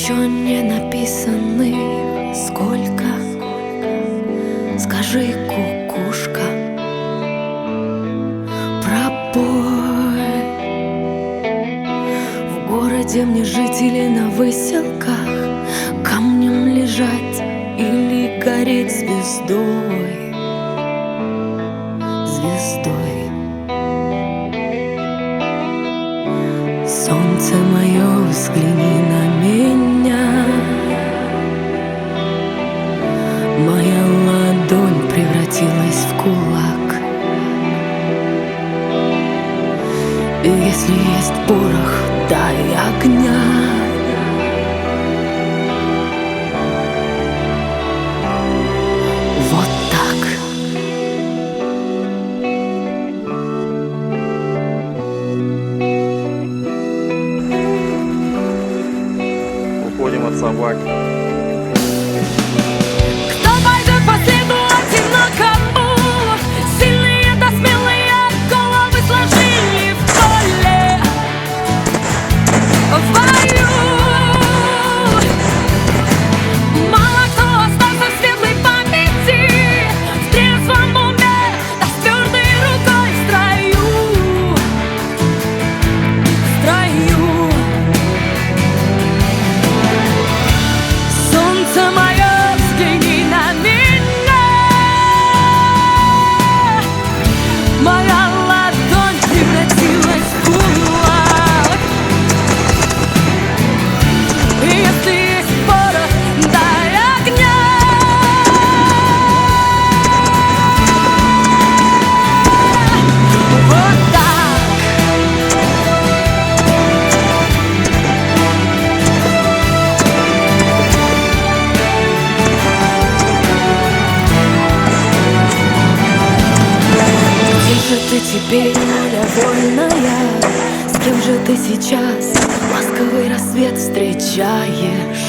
еще не написанных сколько? Скажи, кукушка, пробой. В городе мне жить или на выселках, камнем лежать или гореть звездой, звездой. Солнце мое, взгляни на меня. Моя ладонь превратилась в кулак. И если есть порох, дай огня. Вот так. Уходим от собак. Кто пойдет по следу одинокому? Сильные да смелые головы сложили в поле, в бою. Мало кто остался в светлой памяти, в трезвом уме, да с твердой рукой в строю, в строю. Солнце мое, взгляни на меня. Моя ладонь превратилась в кулак. И если есть порох, дай огня. Вот так. Где же ты теперь, недовольная? С кем же ты сейчас ласковый рассвет встречаешь?